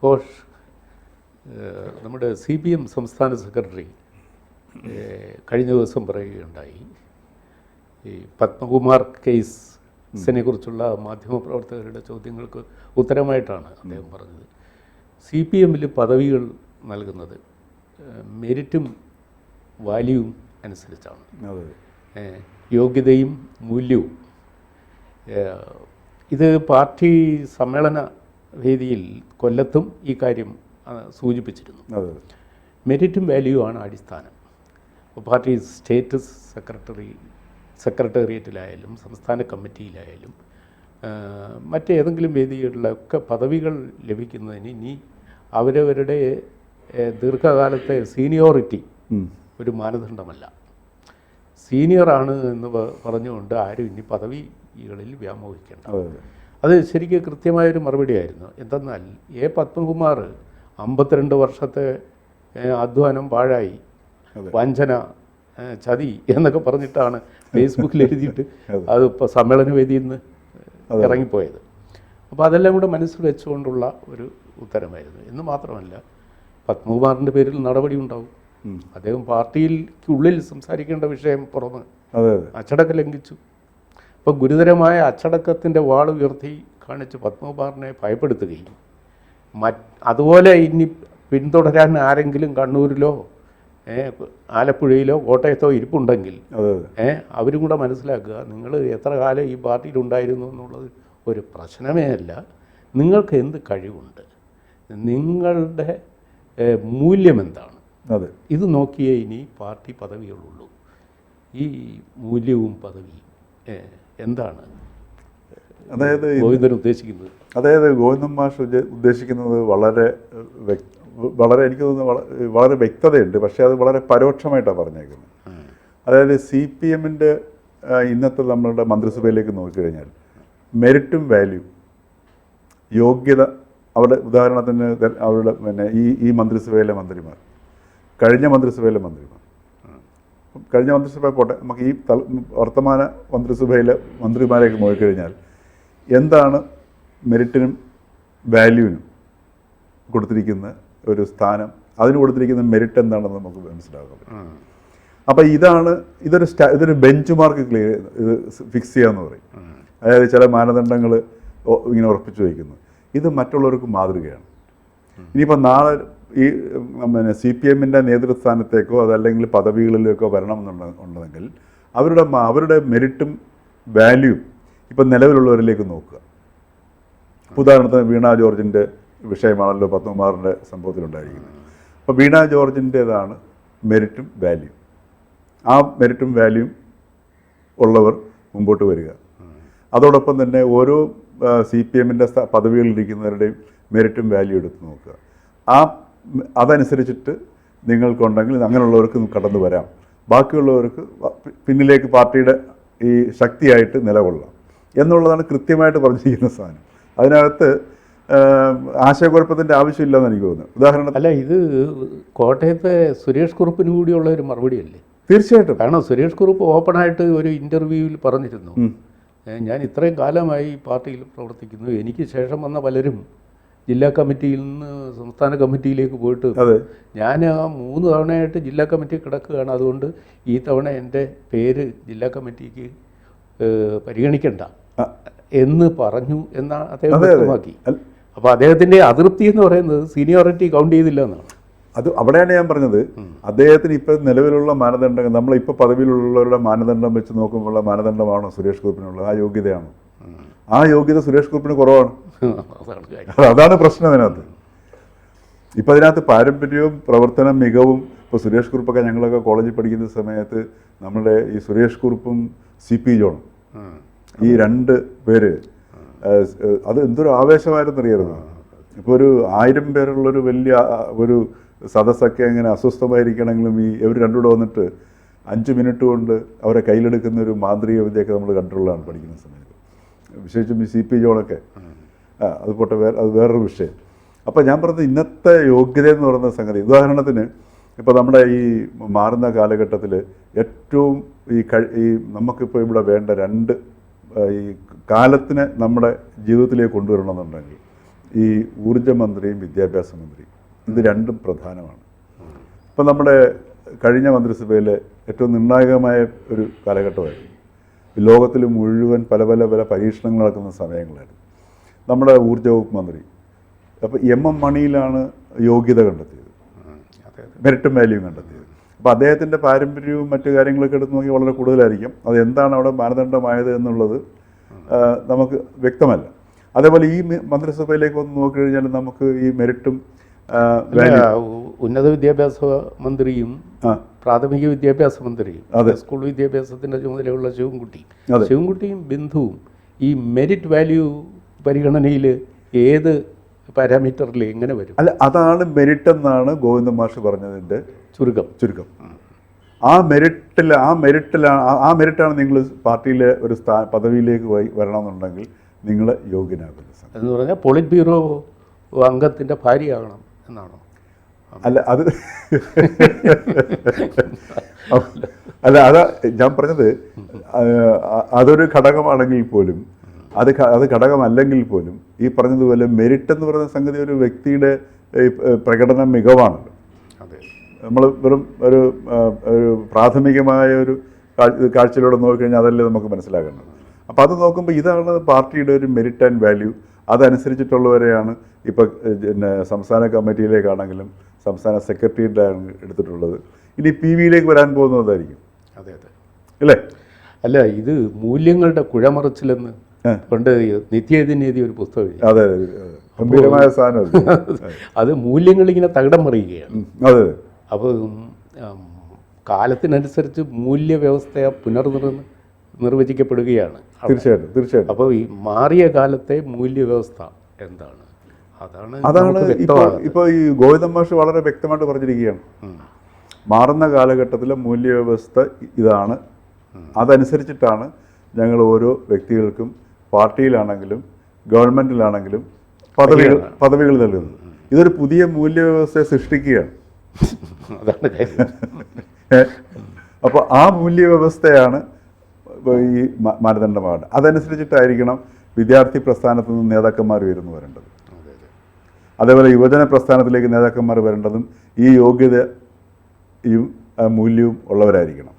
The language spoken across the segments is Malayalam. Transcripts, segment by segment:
ഘോഷ് നമ്മുടെ CPM സംസ്ഥാന സെക്രട്ടറി കഴിഞ്ഞ ദിവസം പറയുകയുണ്ടായി, ഈ പത്മകുമാർ കേസിനെ കുറിച്ചുള്ള മാധ്യമപ്രവർത്തകരുടെ ചോദ്യങ്ങൾക്ക് ഉത്തരമായിട്ടാണ് അദ്ദേഹം പറഞ്ഞത്. CPMൽ പദവികൾ നൽകുന്നത് മെരിറ്റും വാല്യൂവും അനുസരിച്ചാണ്, യോഗ്യതയും മൂല്യവും. ഇത് പാർട്ടി സമ്മേളന വേദിയിൽ കൊല്ലത്തും ഈ കാര്യം സൂചിപ്പിച്ചിരുന്നു. മെരിറ്റും വാല്യൂവാണ് അടിസ്ഥാനം. പാർട്ടി സ്റ്റേറ്റ് സെക്രട്ടേറിയറ്റിലായാലും സംസ്ഥാന കമ്മിറ്റിയിലായാലും മറ്റേതെങ്കിലും വേദികളിലൊക്കെ പദവികൾ ലഭിക്കുന്നതിന് ഇനി അവരവരുടെ ദീർഘകാലത്തെ സീനിയോറിറ്റി ഒരു മാനദണ്ഡമല്ല. സീനിയറാണ് എന്ന് പറഞ്ഞുകൊണ്ട് ആരും ഇനി പദവികളിൽ വ്യാമോഹിക്കേണ്ട. അത് ശരിക്കും കൃത്യമായൊരു മറുപടിയായിരുന്നു. എന്തെന്നാൽ പത്മകുമാർ 52 വർഷത്തെ അധ്വാനം പാഴായി, വഞ്ചന, ചതി എന്നൊക്കെ പറഞ്ഞിട്ടാണ് ഫേസ്ബുക്കിൽ എഴുതിയിട്ട് അത് ഇപ്പോൾ സമ്മേളന വേദിയിൽ നിന്ന് ഇറങ്ങിപ്പോയത്. അപ്പോൾ അതെല്ലാം കൂടെ മനസ്സിൽ വെച്ചുകൊണ്ടുള്ള ഒരു ഉത്തരമായിരുന്നു. എന്ന് മാത്രമല്ല, പത്മകുമാറിൻ്റെ പേരിൽ നടപടി ഉണ്ടാവും. അദ്ദേഹം പാർട്ടിക്കുള്ളിൽ സംസാരിക്കേണ്ട വിഷയം പുറമെ അച്ചടക്കം ലംഘിച്ചു. അപ്പോൾ ഗുരുതരമായ അച്ചടക്കത്തിൻ്റെ വാൾ ഉയർത്തി കാണിച്ച് പത്മകുമാറിനെ ഭയപ്പെടുത്തുകയും അതുപോലെ ഇനി പിന്തുടരാൻ ആരെങ്കിലും കണ്ണൂരിലോ ആലപ്പുഴയിലോ കോട്ടയത്തോ ഇരിപ്പുണ്ടെങ്കിൽ അവരും കൂടെ മനസ്സിലാക്കുക, നിങ്ങൾ എത്ര കാലം ഈ പാർട്ടിയിലുണ്ടായിരുന്നു എന്നുള്ളത് ഒരു പ്രശ്നമേ അല്ല. നിങ്ങൾക്ക് എന്ത് കഴിവുണ്ട്, നിങ്ങളുടെ മൂല്യം എന്താണ്, ഇത് നോക്കിയേ ഇനി പാർട്ടി പദവികളുള്ളൂ. ഈ മൂല്യവും പദവിയും എന്താണ് ഗോവിന്ദൻ ഉദ്ദേശിക്കുന്നത്? അതായത് ഗോവിന്ദൻ മാഷ് ഉദ്ദേശിക്കുന്നത് വളരെ എനിക്ക് തോന്നുന്നു വളരെ വ്യക്തതയുണ്ട്. പക്ഷേ അത് വളരെ പരോക്ഷമായിട്ടാണ് പറഞ്ഞേക്കുന്നത്. അതായത് CPMൻ്റെ ഇന്നത്തെ നമ്മളുടെ മന്ത്രിസഭയിലേക്ക് നോക്കിക്കഴിഞ്ഞാൽ മെരിറ്റും വാല്യൂ, യോഗ്യത, അവിടെ ഉദാഹരണത്തിന് അവരുടെ ഈ മന്ത്രിസഭയിലെ മന്ത്രിമാർ, കഴിഞ്ഞ മന്ത്രിസഭയിലെ മന്ത്രിമാർ, കഴിഞ്ഞ മന്ത്രിസഭ പോട്ടെ, നമുക്ക് ഈ വർത്തമാന മന്ത്രിസഭയിലെ മന്ത്രിമാരേക്ക് നോക്കിക്കഴിഞ്ഞാൽ എന്താണ് മെരിറ്റിനും വാല്യൂവിനും കൊടുത്തിരിക്കുന്ന ഒരു സ്ഥാനം, അതിന് കൊടുത്തിരിക്കുന്ന മെരിറ്റ് എന്താണെന്ന് നമുക്ക് മനസ്സിലാക്കാം. അപ്പോൾ ഇതൊരു ബെഞ്ച് മാർക്ക് ഇത് ഫിക്സ് ചെയ്യാന്ന് പറയും. അതായത് ചില മാനദണ്ഡങ്ങൾ ഇങ്ങനെ ഉറപ്പിച്ചു വയ്ക്കുന്നു. ഇത് മറ്റുള്ളവർക്ക് മാതൃകയാണ്. ഇനിയിപ്പോൾ നാളെ ഈ CPMൻ്റെ നേതൃസ്ഥാനത്തേക്കോ അതല്ലെങ്കിൽ പദവികളിലേക്കോ വരണമെന്നുണ്ടെങ്കിൽ അവരുടെ മെരിറ്റും വാല്യൂവും ഇപ്പം നിലവിലുള്ളവരിലേക്ക് നോക്കുക. ഉദാഹരണത്തിന് വീണ ജോർജിൻ്റെ വിഷയമാണല്ലോ പത്മകുമാറിൻ്റെ സംഭവത്തിലുണ്ടായിരിക്കുന്നത്. അപ്പോൾ വീണ ജോർജിൻ്റേതാണ് മെരിറ്റും വാല്യൂ. ആ മെരിറ്റും വാല്യൂവും ഉള്ളവർ മുമ്പോട്ട് വരിക. അതോടൊപ്പം തന്നെ ഓരോ CPMൻ്റെ പദവികളിലിരിക്കുന്നവരുടെയും മെരിറ്റും വാല്യൂ എടുത്ത് നോക്കുക. അതനുസരിച്ചിട്ട് നിങ്ങൾക്കുണ്ടെങ്കിൽ അങ്ങനെയുള്ളവർക്ക് കടന്നു വരാം. ബാക്കിയുള്ളവർക്ക് പിന്നിലേക്ക് പാർട്ടിയുടെ ഈ ശക്തിയായിട്ട് നിലകൊള്ളാം എന്നുള്ളതാണ് കൃത്യമായിട്ട് പറഞ്ഞിരിക്കുന്ന സാധനം. അതിനകത്ത് ആശയക്കുഴപ്പത്തിൻ്റെ ആവശ്യമില്ലെന്ന് എനിക്ക് തോന്നുന്നു. ഉദാഹരണത്തിന് അല്ല, ഇത് കോട്ടയത്തെ സുരേഷ് കുറുപ്പിന് കൂടിയുള്ള ഒരു മറുപടിയല്ലേ? തീർച്ചയായിട്ടും. കാരണം സുരേഷ് കുറുപ്പ് ഓപ്പണായിട്ട് ഒരു ഇൻ്റർവ്യൂവിൽ പറഞ്ഞിരുന്നു, ഞാൻ ഇത്രയും കാലമായി പാർട്ടിയിൽ പ്രവർത്തിക്കുന്നു, എനിക്ക് ശേഷം വന്ന പലരും ജില്ലാ കമ്മിറ്റിയിൽ നിന്ന് സംസ്ഥാന കമ്മിറ്റിയിലേക്ക് പോയിട്ട് ഞാൻ 3 തവണയായിട്ട് ജില്ലാ കമ്മിറ്റി കിടക്കുകയാണ്, അതുകൊണ്ട് ഈ തവണ എൻ്റെ പേര് ജില്ലാ കമ്മിറ്റിക്ക് പരിഗണിക്കണ്ട എന്ന് പറഞ്ഞു എന്നാണ് അദ്ദേഹം വ്യക്തമാക്കി. അപ്പോൾ അദ്ദേഹത്തിൻ്റെ അതൃപ്തി എന്ന് പറയുന്നത് സീനിയോറിറ്റി കൗണ്ട് ചെയ്തില്ല എന്നാണ്. അവിടെയാണ് ഞാൻ പറഞ്ഞത്, അദ്ദേഹത്തിന് ഇപ്പോൾ നിലവിലുള്ള മാനദണ്ഡങ്ങൾ, നമ്മളിപ്പോൾ പദവിയിലുള്ളവരുടെ മാനദണ്ഡം വെച്ച് നോക്കുമ്പോഴുള്ള മാനദണ്ഡമാണോ സുരേഷ് കുറുപ്പിനുള്ളത്? ആ യോഗ്യതയാണോ? ആ യോഗ്യത സുരേഷ് കുറുപ്പിന് കുറവാണ്. അതാണ് പ്രശ്നം അതിനകത്ത്. ഇപ്പം അതിനകത്ത് പാരമ്പര്യവും പ്രവർത്തന മികവും, ഇപ്പോൾ സുരേഷ് കുറുപ്പൊക്കെ ഞങ്ങളൊക്കെ കോളേജിൽ പഠിക്കുന്ന സമയത്ത് നമ്മുടെ ഈ സുരേഷ് കുറുപ്പും CP ജോണും, ഈ 2 പേര്, അത് എന്തൊരു ആവേശമായിരുന്നു അറിയായിരുന്നു. ഇപ്പോൾ ഒരു 1000 പേരുള്ളൊരു വലിയ ഒരു സദസ്സൊക്കെ ഇങ്ങനെ അസ്വസ്ഥമായിരിക്കണമെങ്കിലും ഇവർ രണ്ടുകൂടെ വന്നിട്ട് 5 മിനിറ്റ് കൊണ്ട് അവരെ കയ്യിലെടുക്കുന്ന ഒരു മാന്ത്രിക വിദ്യയൊക്കെ നമ്മൾ കണ്ടിട്ടുള്ളതാണ് പഠിക്കുന്ന സമയത്ത്. വിശേഷിച്ചും ഈ CP ജോണൊക്കെ. അത് പോട്ടെ, അത് വേറൊരു വിഷയം. അപ്പോൾ ഞാൻ പറഞ്ഞത് ഇന്നത്തെ യോഗ്യത എന്ന് പറയുന്ന സംഗതി, ഉദാഹരണത്തിന് ഇപ്പോൾ നമ്മുടെ ഈ മാറുന്ന കാലഘട്ടത്തിൽ ഏറ്റവും ഈ നമുക്കിപ്പോൾ ഇവിടെ വേണ്ട 2 ഈ കാലത്തിനെ നമ്മുടെ ജീവിതത്തിലേക്ക് കൊണ്ടുവരണമെന്നുണ്ടെങ്കിൽ ഈ ഊർജ്ജ മന്ത്രിയും വിദ്യാഭ്യാസ മന്ത്രിയും ഇത് രണ്ടും പ്രധാനമാണ്. ഇപ്പം നമ്മുടെ കഴിഞ്ഞ മന്ത്രിസഭയിലെ ഏറ്റവും നിർണായകമായ ഒരു കാലഘട്ടമായിരുന്നു. ലോകത്തിൽ മുഴുവൻ പല പല പല പരീക്ഷണങ്ങൾ നടക്കുന്ന സമയങ്ങളായിരുന്നു. നമ്മുടെ ഊർജ്ജ വകുപ്പ് മന്ത്രി അപ്പോൾ MM മണിയിലാണ് യോഗ്യത കണ്ടെത്തിയത്, മെറിറ്റും വാല്യൂവും കണ്ടെത്തിയത്. അപ്പോൾ അദ്ദേഹത്തിൻ്റെ പാരമ്പര്യവും മറ്റു കാര്യങ്ങളൊക്കെ എടുത്ത് നോക്കി വളരെ കൂടുതലായിരിക്കും. അത് എന്താണ് അവിടെ മാനദണ്ഡമായത് എന്നുള്ളത് നമുക്ക് വ്യക്തമല്ല. അതേപോലെ ഈ മന്ത്രിസഭയിലേക്ക് വന്ന് നോക്കിക്കഴിഞ്ഞാൽ നമുക്ക് ഈ മെറിറ്റും ഉന്നത വിദ്യാഭ്യാസ മന്ത്രിയും പ്രാഥമിക വിദ്യാഭ്യാസ മന്ത്രിയും സ്കൂൾ വിദ്യാഭ്യാസത്തിൻ്റെ ചുമതലയുള്ള ശിവൻകുട്ടിയും ബിന്ദുവും ഈ മെറിറ്റ് വാല്യൂ പരിഗണനയിൽ ഏത് പാരാമീറ്ററിൽ എങ്ങനെ വരും? അല്ല, അതാണ് മെറിറ്റ് എന്നാണ് ഗോവിന്ദൻ മാഷ് പറഞ്ഞതിൻ്റെ ചുരുക്കം. ആ മെറിറ്റാണ് നിങ്ങൾ പാർട്ടിയിലെ ഒരു പദവിയിലേക്ക് വരണമെന്നുണ്ടെങ്കിൽ നിങ്ങൾ യോഗ്യനാകുന്നത് എന്ന് പറഞ്ഞാൽ പോളിറ്റ് ബ്യൂറോ അംഗത്തിൻ്റെ ഭാര്യയാകണം എന്നാണോ? അല്ല, അതാ ഞാൻ പറഞ്ഞത്. അതൊരു ഘടകമാണെങ്കിൽ പോലും അത് ഘടകമല്ലെങ്കിൽ പോലും ഈ പറഞ്ഞതുപോലെ മെറിറ്റ് എന്ന് പറയുന്ന സംഗതി ഒരു വ്യക്തിയുടെ പ്രകടന മികവാണല്ലോ. നമ്മൾ വെറും ഒരു പ്രാഥമികമായ ഒരു കാഴ്ചയിലൂടെ നോക്കിക്കഴിഞ്ഞാൽ അതല്ലേ നമുക്ക് മനസ്സിലാക്കേണ്ടത്. അപ്പോൾ അത് നോക്കുമ്പോൾ ഇതാണ് പാർട്ടിയുടെ ഒരു മെറിറ്റ് ആൻഡ് വാല്യൂ. അതനുസരിച്ചിട്ടുള്ളവരെയാണ് ഇപ്പോൾ പിന്നെ സംസ്ഥാന കമ്മിറ്റിയിലേക്കാണെങ്കിലും സംസ്ഥാന സെക്രട്ടറിയിലാണ് എടുത്തിട്ടുള്ളത്. ഇനി PV-യിലേക്ക് വരാൻ പോകുന്നതായിരിക്കും. അതെ അതെ അല്ലേ? അല്ല, ഇത് മൂല്യങ്ങളുടെ കുഴമറച്ചിലെന്ന് പണ്ട് നിത്യനീതി ഒരു പുസ്തകം എഴുതി. അതെ, ഗംഭീരമായ സാധനം. അത് മൂല്യങ്ങളിങ്ങനെ തകിടം മറിയുകയാണ്. അതെ. അപ്പോൾ കാലത്തിനനുസരിച്ച് മൂല്യവ്യവസ്ഥ നിർവചിക്കപ്പെടുകയാണ്. തീർച്ചയായിട്ടും. അപ്പോൾ ഈ മാറിയ കാലത്തെ മൂല്യവ്യവസ്ഥ എന്താണ്? അതാണ് ഇപ്പോൾ ഈ ഗോവിന്ദൻ മാഷ് വളരെ വ്യക്തമായിട്ട് പറഞ്ഞിരിക്കുകയാണ്. മാറുന്ന കാലഘട്ടത്തിലെ മൂല്യവ്യവസ്ഥ ഇതാണ്. അതനുസരിച്ചിട്ടാണ് ഞങ്ങൾ ഓരോ വ്യക്തികൾക്കും പാർട്ടിയിലാണെങ്കിലും ഗവൺമെൻറ്റിലാണെങ്കിലും പദവികൾ നൽകുന്നത്. ഇതൊരു പുതിയ മൂല്യവ്യവസ്ഥയെ സൃഷ്ടിക്കുകയാണ്. അപ്പോൾ ആ മൂല്യവ്യവസ്ഥയാണ് ഈ മാനദണ്ഡമാണ്. അതനുസരിച്ചിട്ടായിരിക്കണം വിദ്യാർത്ഥി പ്രസ്ഥാനത്തു നിന്ന് നേതാക്കന്മാർ വരേണ്ടത്. അതേപോലെ യുവജന പ്രസ്ഥാനത്തിലേക്ക് നേതാക്കന്മാർ വരേണ്ടതും ഈ യോഗ്യതയും മൂല്യവും ഉള്ളവരായിരിക്കണം.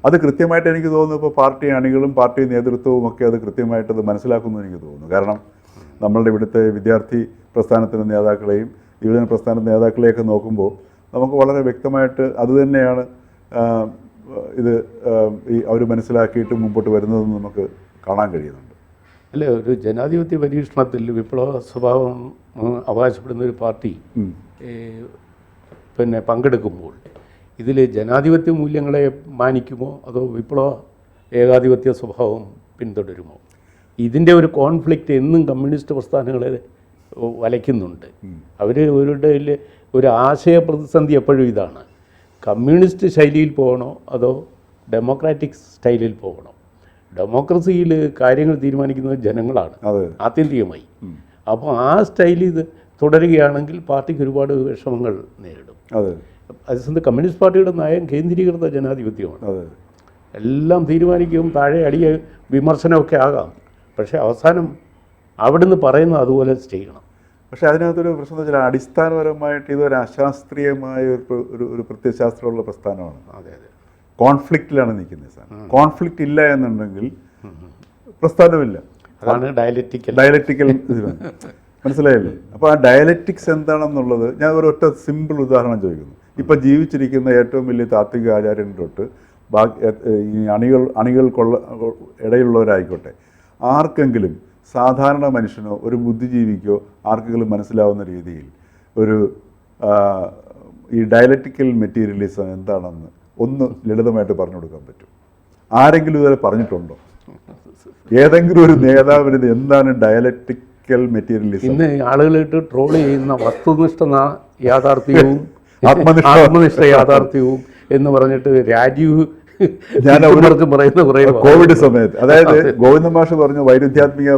അത് കൃത്യമായിട്ട് എനിക്ക് തോന്നുന്നു ഇപ്പോൾ പാർട്ടി അണികളും പാർട്ടി നേതൃത്വവും ഒക്കെ അത് കൃത്യമായിട്ട് അത് മനസ്സിലാക്കുമെന്ന് എനിക്ക് തോന്നുന്നു. കാരണം നമ്മളുടെ ഇവിടുത്തെ വിദ്യാർത്ഥി പ്രസ്ഥാനത്തിൻ്റെ നേതാക്കളെയും യുവജന പ്രസ്ഥാന നേതാക്കളെയൊക്കെ നോക്കുമ്പോൾ നമുക്ക് വളരെ വ്യക്തമായിട്ട് അതുതന്നെയാണ് ഇത് അവർ മനസ്സിലാക്കിയിട്ട് മുമ്പോട്ട് വരുന്നതെന്ന് നമുക്ക് കാണാൻ കഴിയുന്നുണ്ട്. അല്ല, ഒരു ജനാധിപത്യ പരീക്ഷണത്തിൽ വിപ്ലവ സ്വഭാവം അവകാശപ്പെടുന്ന ഒരു പാർട്ടി പിന്നെ പങ്കെടുക്കുമ്പോൾ ഇതിൽ ജനാധിപത്യ മൂല്യങ്ങളെ മാനിക്കുമോ അതോ വിപ്ലവ ഏകാധിപത്യ സ്വഭാവം പിന്തുടരുമോ? ഇതിൻ്റെ ഒരു കോൺഫ്ലിക്റ്റ് എന്നും കമ്മ്യൂണിസ്റ്റ് പ്രസ്ഥാനങ്ങളെ വലയ്ക്കുന്നുണ്ട്. അവരുടെ ഒരു ആശയ പ്രതിസന്ധി എപ്പോഴും ഇതാണ്: കമ്മ്യൂണിസ്റ്റ് ശൈലിയിൽ പോകണോ അതോ ഡെമോക്രാറ്റിക് സ്റ്റൈലിൽ പോകണോ? ഡെമോക്രസിയിൽ കാര്യങ്ങൾ തീരുമാനിക്കുന്നത് ജനങ്ങളാണ് ആത്യന്തികമായി. അപ്പോൾ ആ സ്റ്റൈലിൽ ഇത് തുടരുകയാണെങ്കിൽ പാർട്ടിക്ക് ഒരുപാട് വിഷമങ്ങൾ നേരിടും. അതേസമയത്ത് കമ്മ്യൂണിസ്റ്റ് പാർട്ടിയുടെ നയം കേന്ദ്രീകൃത ജനാധിപത്യമാണ്. എല്ലാം തീരുമാനിക്കും, താഴെ അടിയ വിമർശനമൊക്കെ ആകാം, പക്ഷേ അവസാനം അവിടുന്ന് പറയുന്നത് അതുപോലെ ചെയ്യണം. പക്ഷേ അതിനകത്തൊരു പ്രശ്നം എന്ന് വെച്ചാൽ അടിസ്ഥാനപരമായിട്ട് ഇതൊരു അശാസ്ത്രീയമായ ഒരു പ്രത്യയശാസ്ത്രമുള്ള പ്രസ്ഥാനമാണ്. കോൺഫ്ലിക്റ്റിലാണ് നിൽക്കുന്നത് സാർ. കോൺഫ്ലിക്റ്റ് ഇല്ല എന്നുണ്ടെങ്കിൽ പ്രസ്ഥാനമില്ല. അതാണ് ഡയലക്റ്റിക്കൽ മനസ്സിലായില്ലേ? അപ്പോൾ ആ ഡയലക്റ്റിക്സ് എന്താണെന്നുള്ളത് ഞാൻ ഒരൊറ്റ സിമ്പിൾ ഉദാഹരണം ചോദിക്കുന്നു. ഇപ്പോൾ ജീവിച്ചിരിക്കുന്ന ഏറ്റവും വലിയ താത്വിക ആചാര്യൻ തൊട്ട് ഈ അണികൾക്കുള്ള ഇടയിലുള്ളവരായിക്കോട്ടെ, ആർക്കെങ്കിലും സാധാരണ മനുഷ്യനോ ഒരു ബുദ്ധിജീവിക്കോ ആർക്കെങ്കിലും മനസ്സിലാവുന്ന രീതിയിൽ ഒരു ഈ ഡയലക്റ്റിക്കൽ മെറ്റീരിയലിസം എന്താണെന്ന് ഒന്ന് ലളിതമായിട്ട് പറഞ്ഞു കൊടുക്കാൻ പറ്റും? ആരെങ്കിലും ഇതുവരെ പറഞ്ഞിട്ടുണ്ടോ? ഏതെങ്കിലും ഒരു നേതാവിന് ഇത് എന്താണ് ഡയലക്റ്റിക്കൽ മെറ്റീരിയലിസം? ഇന്ന് ആളുകളായിട്ട് ട്രോൾ ചെയ്യുന്ന വസ്തുനിഷ്ഠ യാഥാർത്ഥ്യവും ആത്മനിഷ്ഠ യാഥാർത്ഥ്യവും എന്ന് പറഞ്ഞിട്ട് രാജീവ് ഞാൻ പറയുന്ന കോവിഡ് സമയത്ത്, അതായത് ഗോവിന്ദൻ മാഷ് പറഞ്ഞു വൈരുദ്ധ്യാത്മിക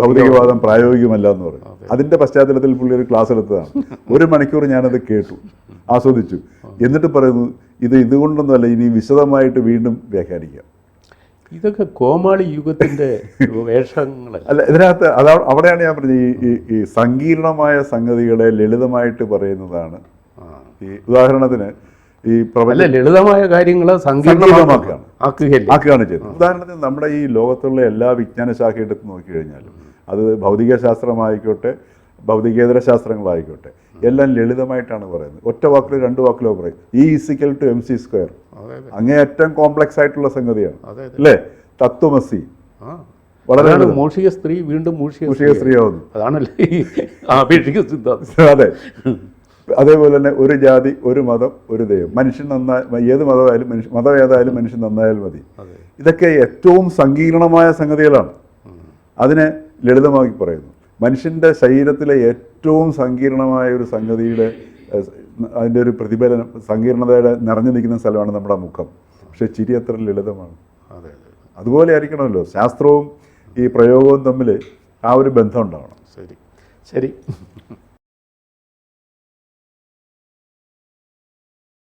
ഭൗതികവാദം പ്രായോഗികമല്ല എന്ന് പറഞ്ഞു. അതിന്റെ പശ്ചാത്തലത്തിൽ പുള്ളി ഒരു ക്ലാസ് എടുത്തതാണ്. 1 മണിക്കൂർ ഞാനത് കേട്ടു, ആസ്വദിച്ചു. എന്നിട്ട് പറയുന്നു ഇതുകൊണ്ടൊന്നുമല്ല, ഇനി വിശദമായിട്ട് വീണ്ടും വ്യാഖ്യാനിക്കാം. ഇതൊക്കെ കോമാളി യുഗത്തിൻ്റെ വേഷങ്ങളല്ല. അല്ല, ഇതിനകത്ത് അവിടെയാണ് ഞാൻ പറഞ്ഞത് ഈ സങ്കീർണമായ സംഗതികളെ ലളിതമായിട്ട് പറയുന്നതാണ്. ഈ ഉദാഹരണത്തിന് ഈ ലളിതമായ കാര്യങ്ങളെ സങ്കീർണമാക്കുകയാണ് ചെയ്യുന്നത്. ഉദാഹരണത്തിന് നമ്മുടെ ഈ ലോകത്തുള്ള എല്ലാ വിജ്ഞാന ശാഖ എടുത്ത് നോക്കിക്കഴിഞ്ഞാലും അത് ഭൗതിക ശാസ്ത്രമായിക്കോട്ടെ ഭൗതികേതര ശാസ്ത്രങ്ങളായിക്കോട്ടെ എല്ലാം ലളിതമായിട്ടാണ് പറയുന്നത്. ഒറ്റ വാക്കിലോ രണ്ട് വാക്കിലോ പറയും E=mc². അങ്ങേയറ്റം കോംപ്ലക്സ് ആയിട്ടുള്ള സംഗതിയാണ് അല്ലേ? തത്വമസി വളരെ മൂഷിക സ്ത്രീ വീണ്ടും മൂഷിക സ്ത്രീയാവുന്നു. അതാണല്ലേ ആപേക്ഷിക സിദ്ധാന്തം. അതെ. അതേപോലെ തന്നെ ഒരു ജാതി, ഒരു മതം, ഒരു ദൈവം. മനുഷ്യൻ നന്നായി ഏത് മതമായാലും മതം ഏതായാലും മനുഷ്യൻ നന്നായാൽ മതി. ഇതൊക്കെ ഏറ്റവും സങ്കീർണമായ സംഗതികളാണ്. അതിനെ ലളിതമാക്കി പറയുന്നു. മനുഷ്യൻ്റെ ശരീരത്തിലെ ഏറ്റവും സങ്കീർണമായ ഒരു സംഗതിയുടെ അതിൻ്റെ ഒരു പ്രതിഫലനം സങ്കീർണതയുടെ നിറഞ്ഞു നിൽക്കുന്ന സ്ഥലമാണ് നമ്മുടെ മുഖം. പക്ഷെ ചിരി അത്ര ലളിതമാണ്. അതുപോലെ ആയിരിക്കണമല്ലോ ശാസ്ത്രവും ഈ പ്രയോഗവും തമ്മിൽ ആ ഒരു ബന്ധം ഉണ്ടാവണം. ശരി.